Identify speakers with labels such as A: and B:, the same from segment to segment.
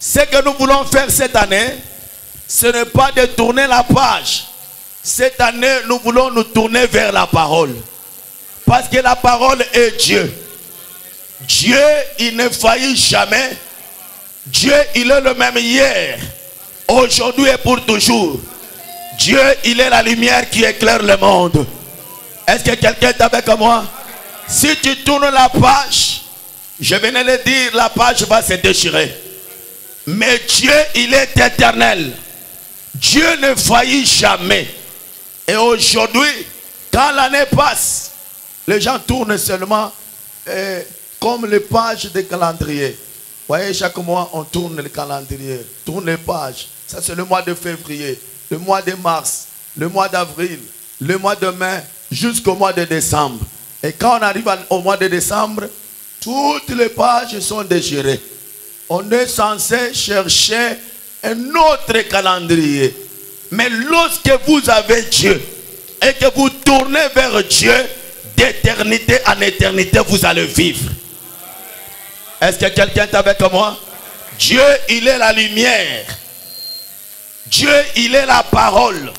A: Ce que nous voulons faire cette année, ce n'est pas de tourner la page. Cette année, nous voulons nous tourner vers la parole. Parce que la parole est Dieu. Dieu, il ne faillit jamais. Dieu, il est le même hier, aujourd'hui et pour toujours. Dieu, il est la lumière qui éclaire le monde. Est-ce que quelqu'un est avec moi? Si tu tournes la page, je venais de dire, la page va se déchirer. Mais Dieu, il est éternel. Dieu ne faillit jamais. Et aujourd'hui, quand l'année passe, les gens tournent seulement comme les pages de calendrier. Vous voyez, chaque mois, on tourne le calendrier, tourne les pages. Ça, c'est le mois de février, le mois de mars, le mois d'avril, le mois de mai, jusqu'au mois de décembre. Et quand on arrive au mois de décembre, toutes les pages sont déchirées. On est censé chercher un autre calendrier. Mais lorsque vous avez Dieu et que vous tournez vers Dieu, d'éternité en éternité, vous allez vivre. Est-ce que quelqu'un est avec moi? Dieu, il est la lumière. Dieu, il est la parole.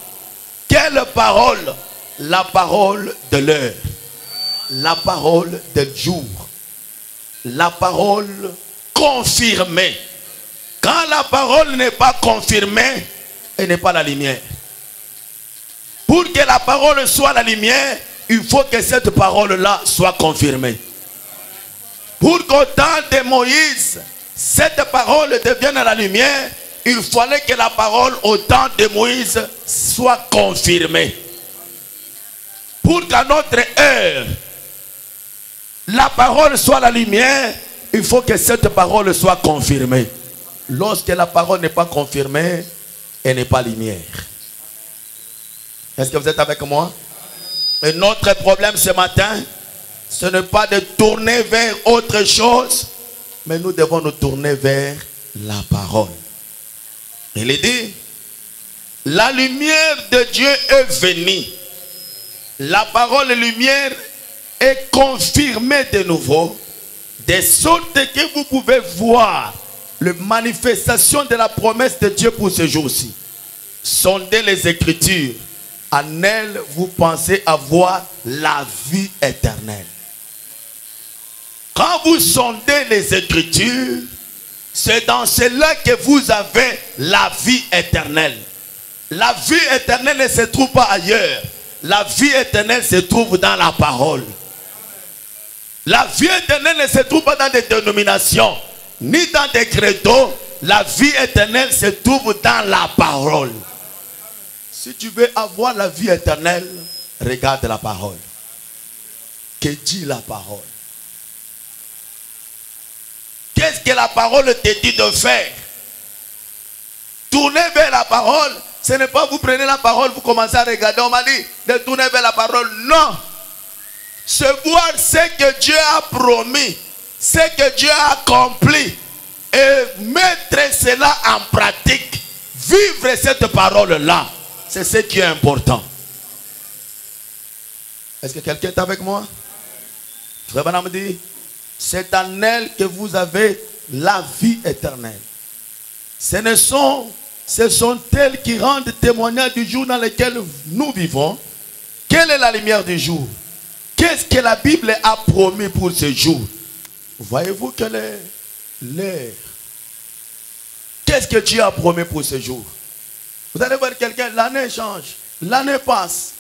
A: Quelle parole? La parole de l'heure. La parole du jour. La parole confirmée. Quand la parole n'est pas confirmée, elle n'est pas la lumière. Pour que la parole soit la lumière, il faut que cette parole-là soit confirmée. Pour qu'au temps de Moïse, cette parole devienne la lumière, il fallait que la parole au temps de Moïse soit confirmée. Pour qu'à notre heure, la parole soit la lumière, il faut que cette parole soit confirmée. Lorsque la parole n'est pas confirmée, elle n'est pas lumière. Est-ce que vous êtes avec moi? Et notre problème ce matin, ce n'est pas de tourner vers autre chose, mais nous devons nous tourner vers la parole. Il est dit, la lumière de Dieu est venue. La parole lumière est confirmée de nouveau, de sorte que vous pouvez voir la manifestation de la promesse de Dieu pour ce jour-ci. Sondez les Écritures. En elles, vous pensez avoir la vie éternelle. Quand vous sondez les Écritures, c'est dans cela que vous avez la vie éternelle. La vie éternelle ne se trouve pas ailleurs. La vie éternelle se trouve dans la parole. La vie éternelle ne se trouve pas dans des dénominations, ni dans des credos. La vie éternelle se trouve dans la parole. Si tu veux avoir la vie éternelle, regarde la parole. Que dit la parole? Qu'est-ce que la parole te dit de faire? Tourner vers la parole, ce n'est pas vous prenez la parole, vous commencez à regarder. On m'a dit de tourner vers la parole. Non. Se voir ce que Dieu a promis, ce que Dieu a accompli, et mettre cela en pratique. Vivre cette parole-là. C'est ce qui est important. Est-ce que quelqu'un est avec moi? Frère Branham dit, c'est en elle que vous avez la vie éternelle. Ce sont elles qui rendent témoignage du jour dans lequel nous vivons. Quelle est la lumière du jour? Qu'est-ce que la Bible a promis pour ce jour? Voyez-vous quelle est l'heure? Qu'est-ce que Dieu a promis pour ce jour? Vous allez voir quelqu'un, l'année change, l'année passe,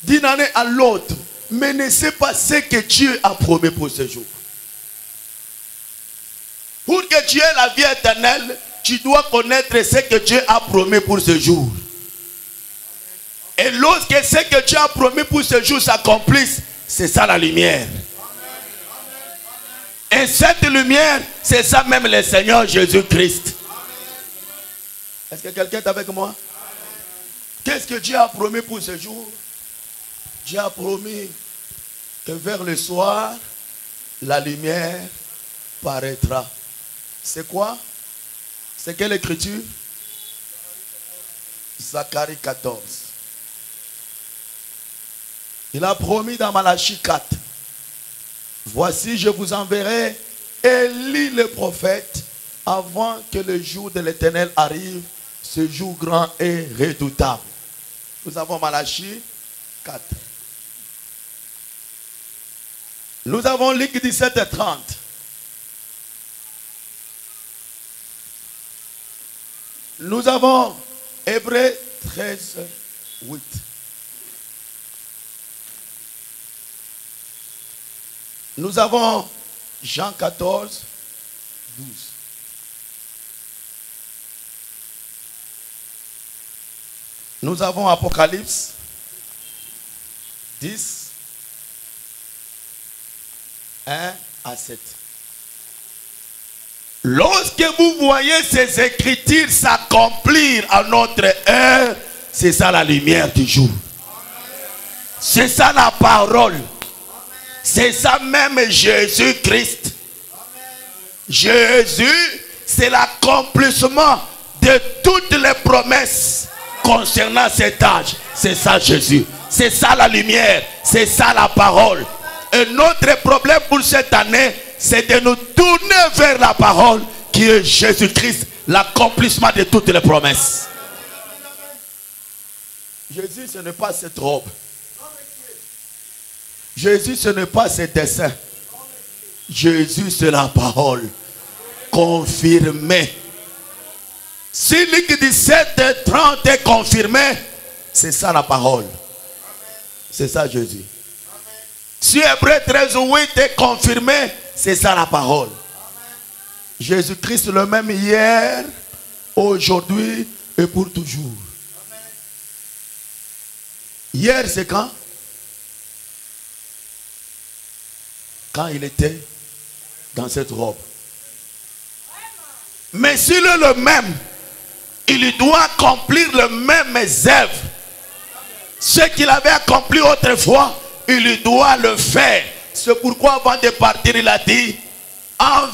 A: d'une année à l'autre, mais ne sait pas ce que Dieu a promis pour ce jour. Pour que Dieu ait la vie éternelle, tu dois connaître ce que Dieu a promis pour ce jour. Et lorsque ce que Dieu a promis pour ce jour s'accomplisse, c'est ça la lumière. Et cette lumière, c'est ça même le Seigneur Jésus-Christ. Est-ce que quelqu'un est avec moi? Qu'est-ce que Dieu a promis pour ce jour? Dieu a promis que vers le soir, la lumière paraîtra. C'est quoi? C'est quelle écriture? Zacharie 14. Il a promis dans Malachie 4. Voici, je vous enverrai Élie le prophète avant que le jour de l'Éternel arrive, ce jour grand et redoutable. Nous avons Malachie 4. Nous avons Luc 17 et 30. Nous avons Hébreux 13, 8. Nous avons Jean 14, 12. Nous avons Apocalypse 10, 1 à 7. Lorsque vous voyez ces écritures s'accomplir à notre heure, c'est ça la lumière du jour. C'est ça la parole. C'est ça même Jésus-Christ. Jésus, c'est l'accomplissement de toutes les promesses concernant cet âge. C'est ça Jésus. C'est ça la lumière. C'est ça la parole. Et notre problème pour cette année, c'est de nous tourner vers la parole qui est Jésus-Christ, l'accomplissement de toutes les promesses. Jésus, ce n'est pas cette robe. Jésus, ce n'est pas ce dessin. Jésus, c'est la parole confirmée. Si Luc 17, 30 est confirmé, c'est ça la parole. C'est ça Jésus. Si Hébreux 13, 8 est confirmé, c'est ça la parole. Jésus-Christ le même hier, aujourd'hui et pour toujours. Hier, c'est quand? Quand il était dans cette robe. Mais s'il est le même, il doit accomplir le même œuvre. Ce qu'il avait accompli autrefois, il doit le faire. C'est pourquoi avant de partir, il a dit, en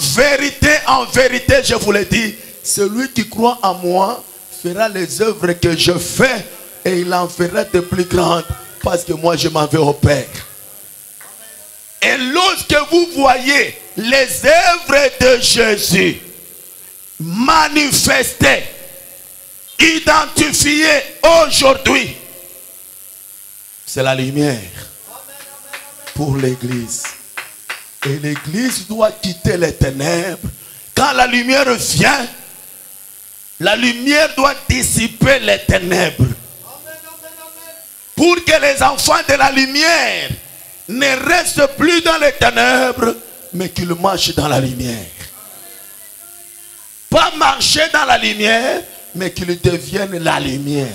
A: vérité, je vous le dis, celui qui croit en moi fera les œuvres que je fais et il en fera de plus grandes parce que moi je m'en vais au Père. Et lorsque vous voyez les œuvres de Jésus manifestées, identifiées aujourd'hui, c'est la lumière pour l'église. Et l'église doit quitter les ténèbres. Quand la lumière vient, la lumière doit dissiper les ténèbres. Pour que les enfants de la lumière ne restent plus dans les ténèbres, mais qu'ils marchent dans la lumière. Pas marcher dans la lumière, mais qu'ils deviennent la lumière.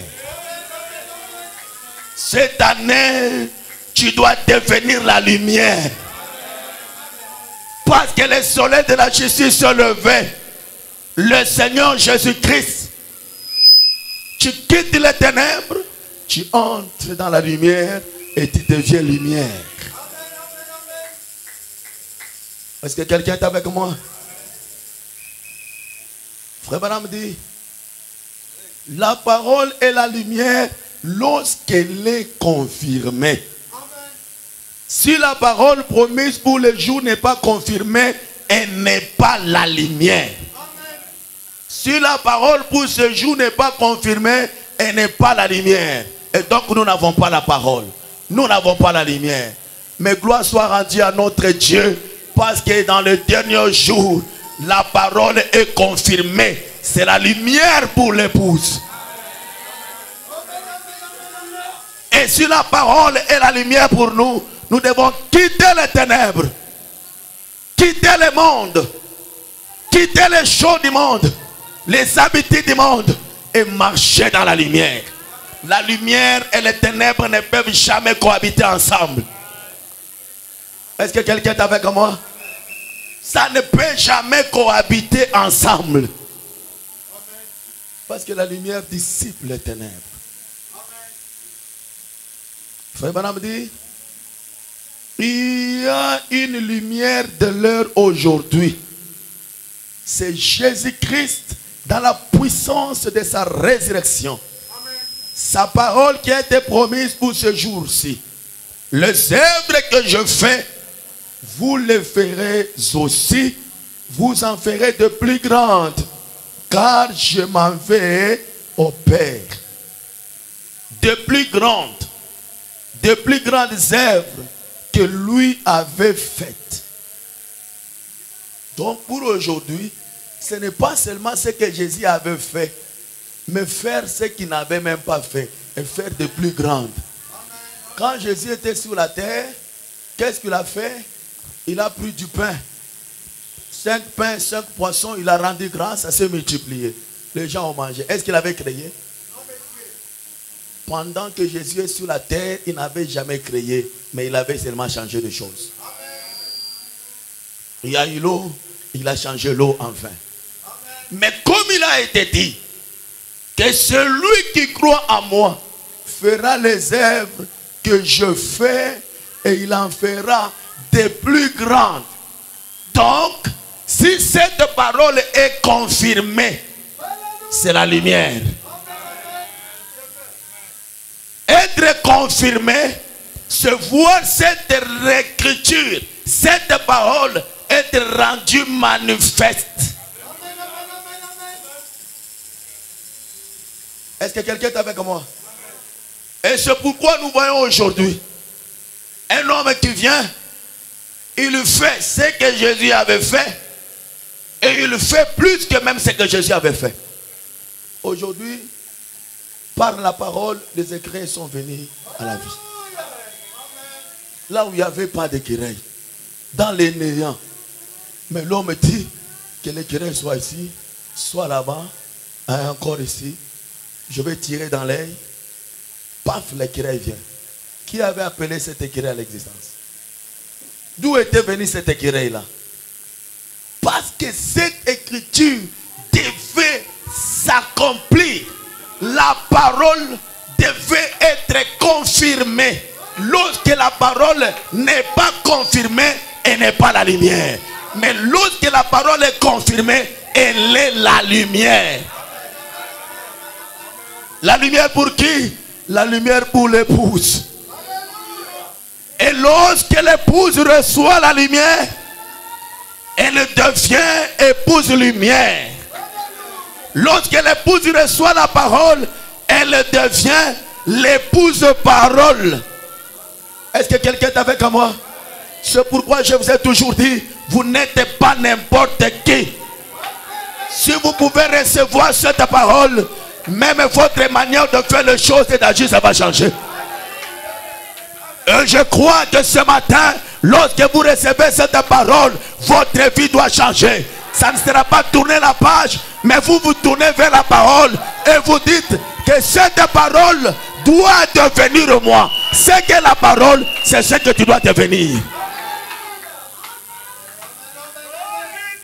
A: Cette année, tu dois devenir la lumière. Parce que le soleil de la justice se levait. Le Seigneur Jésus-Christ. Tu quittes les ténèbres, tu entres dans la lumière et tu deviens lumière. Est-ce que quelqu'un est avec moi? Frère Branham dit, la parole est la lumière lorsqu'elle est confirmée. Si la parole promise pour le jour n'est pas confirmée, elle n'est pas la lumière. Si la parole pour ce jour n'est pas confirmée, elle n'est pas la lumière. Et donc nous n'avons pas la parole. Nous n'avons pas la lumière. Mais gloire soit rendue à notre Dieu, parce que dans le dernier jour, la parole est confirmée. C'est la lumière pour l'épouse. Et si la parole est la lumière pour nous, nous devons quitter les ténèbres, quitter le monde, quitter les choses du monde, les habitudes du monde et marcher dans la lumière. La lumière et les ténèbres ne peuvent jamais cohabiter ensemble. Est-ce que quelqu'un est avec moi? Ça ne peut jamais cohabiter ensemble. Parce que la lumière dissipe les ténèbres. Frère Branham dit, il y a une lumière de l'heure aujourd'hui. C'est Jésus-Christ dans la puissance de sa résurrection. Amen. Sa parole qui a été promise pour ce jour-ci. Les œuvres que je fais, vous les ferez aussi. vous en ferez de plus grandes, car je m'en vais au Père. De plus grandes œuvres que lui avait faites. Donc pour aujourd'hui, ce n'est pas seulement ce que Jésus avait fait, mais faire ce qu'il n'avait même pas fait et faire de plus grandes. Quand Jésus était sur la terre, qu'est-ce qu'il a fait? Il a pris du pain. 5 pains, 5 poissons, il a rendu grâce, ça s'est multiplié. Les gens ont mangé. Est-ce qu'il avait créé? Pendant que Jésus est sur la terre, il n'avait jamais créé, mais il avait seulement changé de choses. Il y a eu l'eau, il a changé l'eau en vin. Mais comme il a été dit, que celui qui croit en moi fera les œuvres que je fais et il en fera des plus grandes. Donc, si cette parole est confirmée, c'est la lumière. Être confirmé, c'est voir cette écriture, cette parole être rendue manifeste. Est-ce que quelqu'un est avec moi? Et c'est pourquoi nous voyons aujourd'hui un homme qui vient, il fait ce que Jésus avait fait et il fait plus que même ce que Jésus avait fait. Aujourd'hui, par la parole, les écrits sont venus à la vie. Là où il n'y avait pas d'écureuil, dans les néants. Mais l'homme dit que l'écureuil soit ici, soit là-bas, encore ici. Je vais tirer dans l'œil. Paf, l'écureuil vient. Qui avait appelé cet écureuil à l'existence? D'où était venu cet écureuil-là? Parce que cette écriture devait s'accomplir. La parole devait être confirmée. Lorsque la parole n'est pas confirmée, elle n'est pas la lumière. Mais lorsque la parole est confirmée, elle est la lumière. La lumière pour qui? La lumière pour l'épouse. Et lorsque l'épouse reçoit la lumière, elle devient épouse lumière. Lorsque l'épouse reçoit la parole, elle devient l'épouse parole. Est-ce que quelqu'un est avec moi? C'est pourquoi je vous ai toujours dit, vous n'êtes pas n'importe qui. Si vous pouvez recevoir cette parole, même votre manière de faire les choses et d'agir, ça va changer. Et je crois que ce matin, lorsque vous recevez cette parole, votre vie doit changer. Ça ne sera pas tourner la page, mais vous vous tournez vers la parole et vous dites que cette parole doit devenir moi. C'est que la parole, c'est ce que tu dois devenir.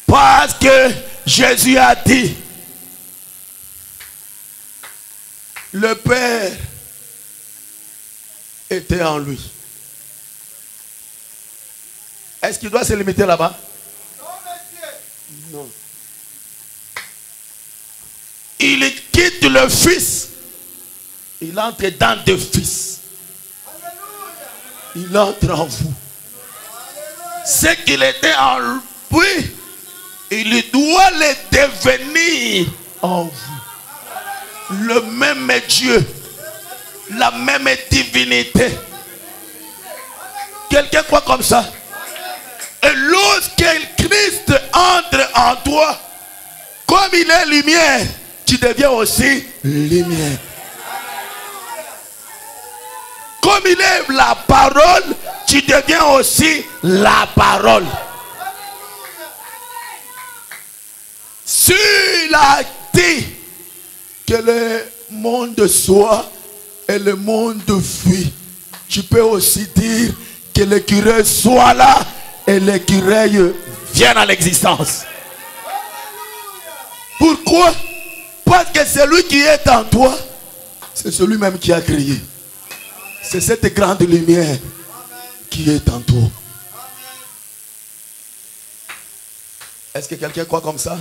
A: Parce que Jésus a dit, le Père était en lui. Est-ce qu'il doit se limiter là-bas? Non. Il quitte le Fils. Il entre dans le Fils. Il entre en vous. Ce qu'il était en lui, il doit le devenir en vous. Le même Dieu. La même divinité. Quelqu'un croit comme ça? Et lorsque Christ entre en toi, comme il est lumière, tu deviens aussi lumière. Comme il est la parole, tu deviens aussi la parole. S'il a dit que le monde soit et le monde fuit, tu peux aussi dire que l'écureuil soit là et l'écureuil vienne à l'existence. Pourquoi? Parce que celui qui est en toi, c'est celui-même qui a créé. C'est cette grande lumière qui est en toi. Est-ce que quelqu'un croit comme ça?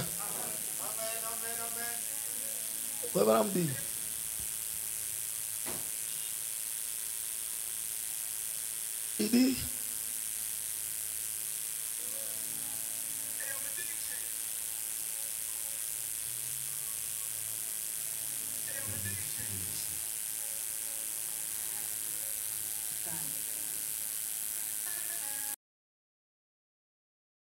A: Il dit,